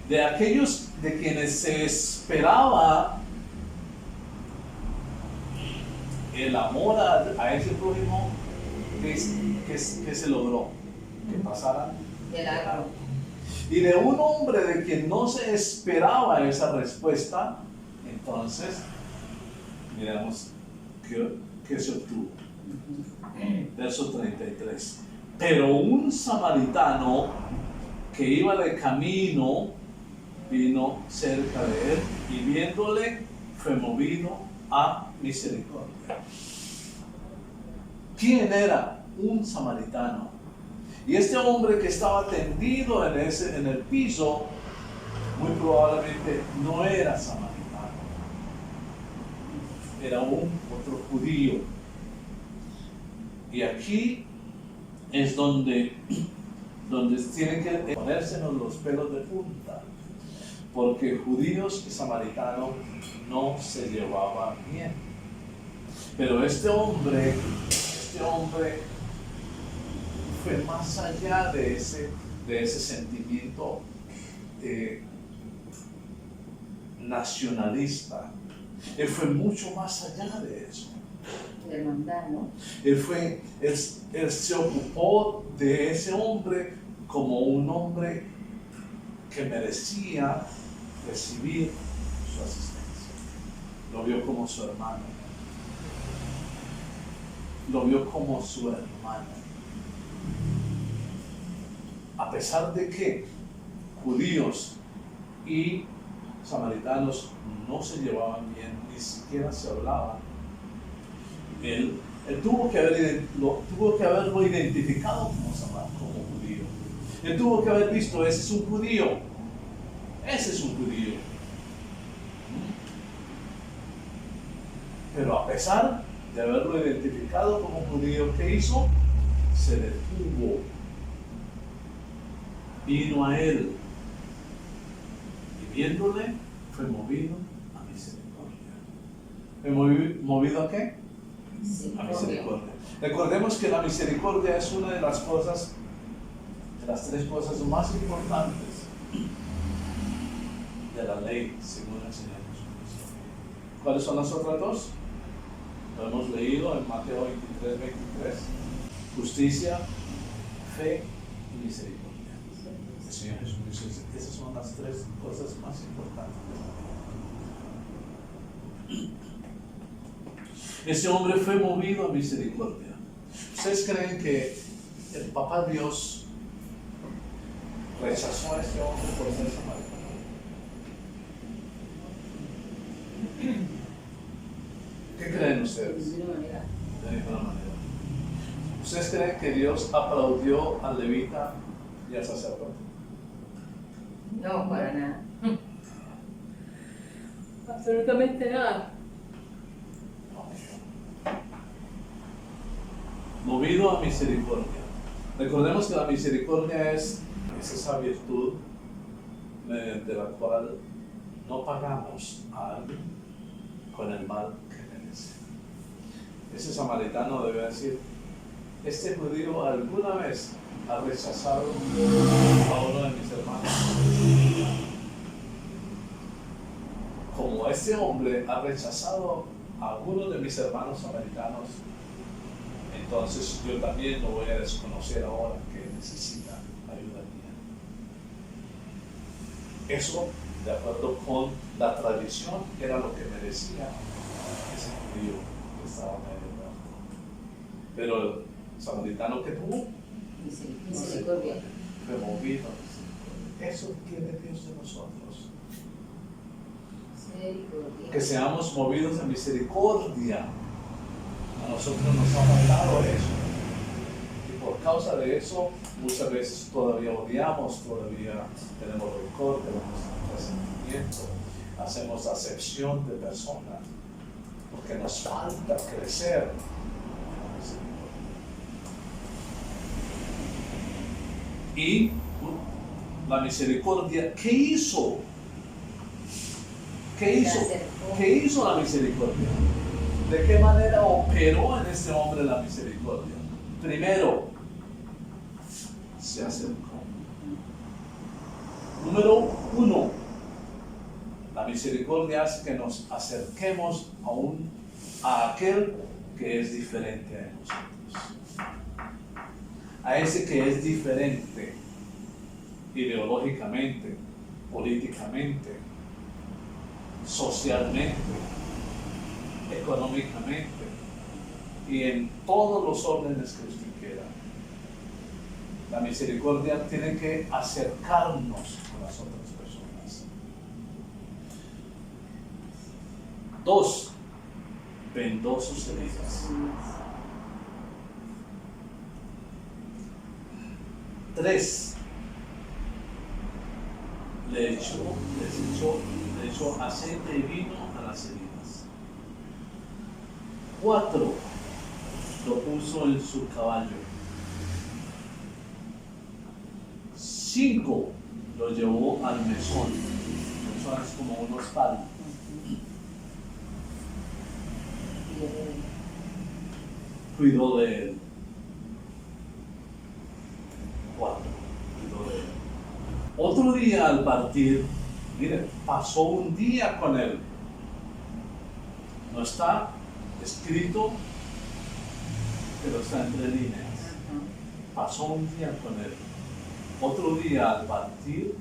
de aquellos de quienes se esperaba el amor a ese prójimo, que se logró, que pasara de largo. Y de un hombre de quien no se esperaba esa respuesta, entonces miramos qué se obtuvo. Verso 33. Pero un samaritano que iba de camino vino cerca de él y viéndole fue movido a misericordia. ¿Quién era? Un samaritano. Y este hombre que estaba tendido en el piso, muy probablemente no era samaritano. Era otro judío. Y aquí es donde tienen que ponérsenos los pelos de punta. Porque judíos y samaritanos no se llevaban bien. Pero este hombre fue más allá de ese sentimiento nacionalista. Él fue mucho más allá de eso. De mandar, ¿no? Él se ocupó de ese hombre como un hombre que merecía recibir su asistencia. Lo vio como su hermano. Lo vio como su hermano. A pesar de que judíos y samaritanos no se llevaban bien, ni siquiera se hablaban, él tuvo que haberlo identificado como judío. Él tuvo que haber visto, ese es un judío. Pero a pesar de haberlo identificado como judío, ¿qué hizo? Se detuvo. Vino a él y viéndole fue movido a misericordia. ¿Fue movido a qué? A misericordia. Recordemos que la misericordia es una de las cosas, de las tres cosas más importantes de la ley, según el Señor Jesucristo. ¿Cuáles son las otras dos? Lo hemos leído en Mateo 23:23. Justicia, fe y misericordia. El Señor Jesucristo dice, esas son las tres cosas más importantes de la ley. Ese hombre fue movido a misericordia. ¿Ustedes creen que el Papá Dios rechazó a este hombre por ser samaritano? ¿Qué creen ustedes? De ninguna manera. De ninguna manera. ¿Ustedes creen que Dios aplaudió al levita y al sacerdote? No, para nada. Absolutamente nada. Movido a misericordia. Recordemos que la misericordia es esa virtud mediante la cual no pagamos a alguien con el mal que merece. Ese samaritano debe decir, este judío alguna vez ha rechazado a uno de mis hermanos. Como este hombre ha rechazado a alguno de mis hermanos samaritanos, entonces yo también lo voy a desconocer ahora que necesita ayuda mía. Eso, de acuerdo con la tradición, era lo que merecía ese judío que estaba medio muerto. Pero el samaritano que tuvo, Misericordia. removido. Eso quiere Dios de nosotros. Misericordia. Que seamos movidos a misericordia. A nosotros nos ha faltado eso. Y por causa de eso, muchas veces todavía odiamos, todavía tenemos rencor, tenemos resentimiento, hacemos acepción de personas, porque nos falta crecer. Y la misericordia, ¿qué hizo? ¿Qué hizo la misericordia? ¿De qué manera operó en este hombre la misericordia? Primero, se acercó. Número 1, la misericordia hace que nos acerquemos a aquel que es diferente a nosotros. A ese que es diferente ideológicamente, políticamente, socialmente, económicamente y en todos los órdenes que usted quiera. La misericordia tiene que acercarnos con las otras personas. 2, vendó sus heridas. 3, le echó aceite y vino a las heridas. 4, lo puso en su caballo. 5, lo llevó al mesón. El mesón es como un hostal. Cuidó de él. 4, cuidó de él. Otro día al partir, mire, pasó un día con él. No está escrito, pero está entre líneas. Pasó un día con él. Otro día al partir,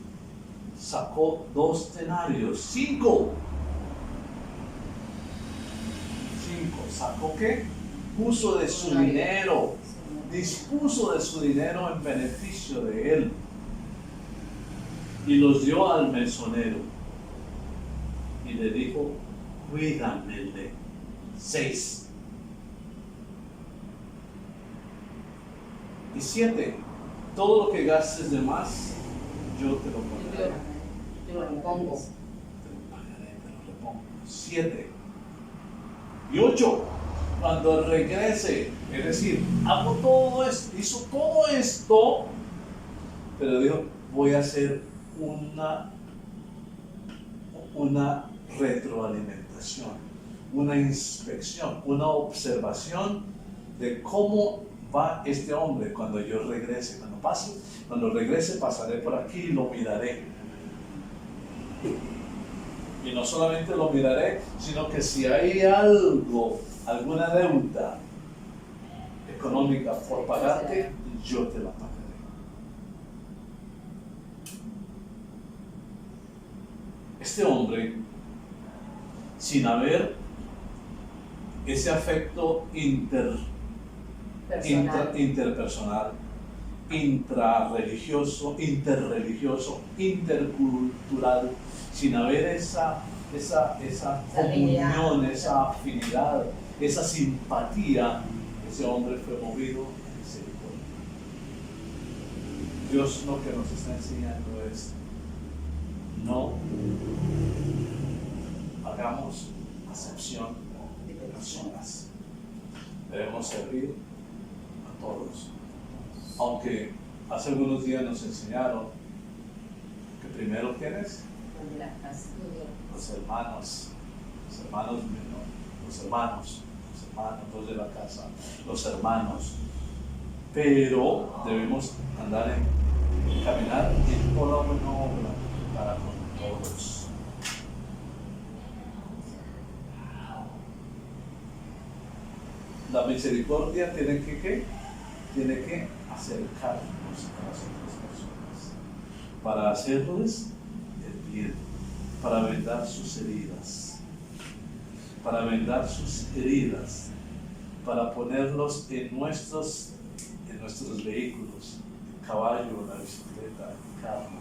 sacó 2 denarios, 5. ¿Sacó qué? Puso de su dinero, dispuso de su dinero en beneficio de él y los dio al mesonero y le dijo, cuídamele. 6. Y 7, todo lo que gastes de más, yo te lo pagaré. Yo lo pongo. Te lo pagaré, te lo repongo. 7. Y 8, cuando regrese, es decir, hago todo esto, hizo todo esto, pero dijo, voy a hacer una retroalimentación, una inspección, una observación de cómo va este hombre cuando yo regrese. Cuando regrese pasaré por aquí y lo miraré. Y no solamente lo miraré, sino que si hay alguna deuda económica por pagarte, yo te la pagaré. Este hombre, sin ese afecto interpersonal, intrarreligioso, interreligioso, intercultural, sin haber esa comunión, esa afinidad, esa simpatía, ese hombre fue movido a misericordia. Dios lo que nos está enseñando es: no hagamos acepción de personas. Debemos servir a todos. Aunque hace algunos días nos enseñaron que primero, ¿quiénes? Los hermanos los de la casa, los hermanos. Pero debemos caminar en toda buena obra para con todos. La misericordia tiene que acercarnos a las otras personas para hacerles el bien, para vendar sus heridas, para ponerlos en nuestros vehículos, el caballo, la bicicleta, el carro,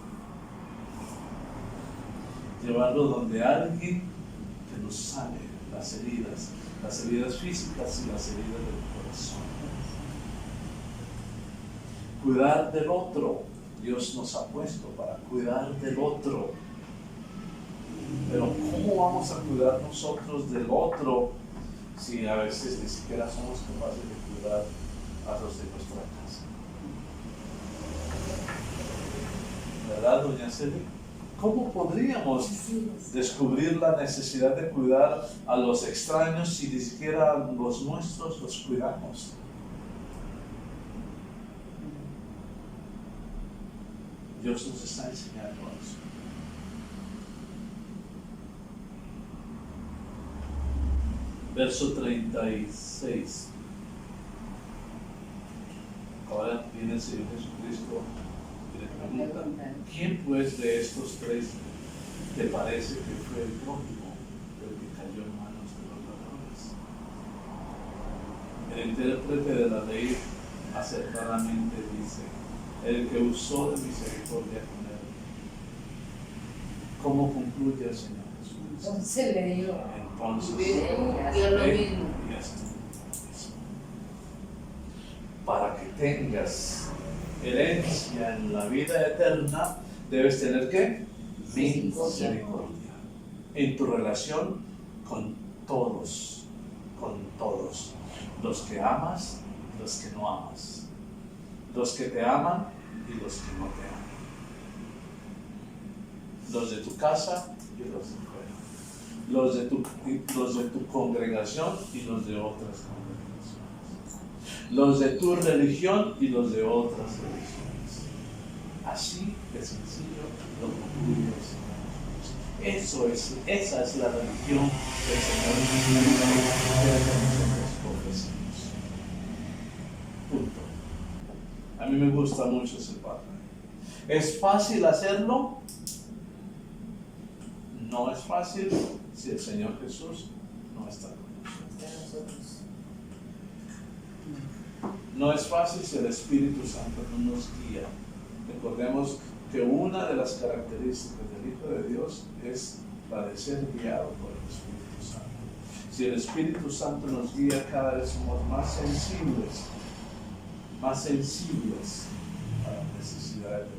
llevarlos donde alguien que nos sane las heridas físicas y las heridas del corazón. Cuidar del otro. Dios nos ha puesto para cuidar del otro. Pero ¿cómo vamos a cuidar nosotros del otro si a veces ni siquiera somos capaces de cuidar a los de nuestra casa? ¿Verdad, doña Celia? ¿Cómo podríamos descubrir la necesidad de cuidar a los extraños si ni siquiera los nuestros los cuidamos? Dios nos está enseñando eso. Verso 36. Ahora viene el Señor Jesucristo y le pregunta: ¿quién pues de estos tres te parece que fue el prójimo del que cayó en manos de los ladrones? El intérprete de la ley acertadamente dice: el que usó de misericordia con él. ¿Cómo concluye el Señor Jesucristo? Entonces le digo, Entonces, Dios lo mismo. y esto, para que tengas herencia en la vida eterna, debes tener ¿qué? Misericordia. En tu relación con todos, los que amas, los que no amas, los que te aman y los que no te aman, los de tu casa y los de fuera, los de tu congregación y los de otras congregaciones, los de tu religión y los de otras religiones. Así de sencillo lo concluye el Señor. Esa es la religión del Señor Jesucristo que nosotros ofrecemos. Punto. A mí me gusta mucho ese patrón. ¿Es fácil hacerlo? No es fácil si el Señor Jesús no está con nosotros. No es fácil si el Espíritu Santo no nos guía. Recordemos que una de las características del Hijo de Dios es la de ser guiado por el Espíritu Santo. Si el Espíritu Santo nos guía, cada vez somos más sensibles a las necesidades de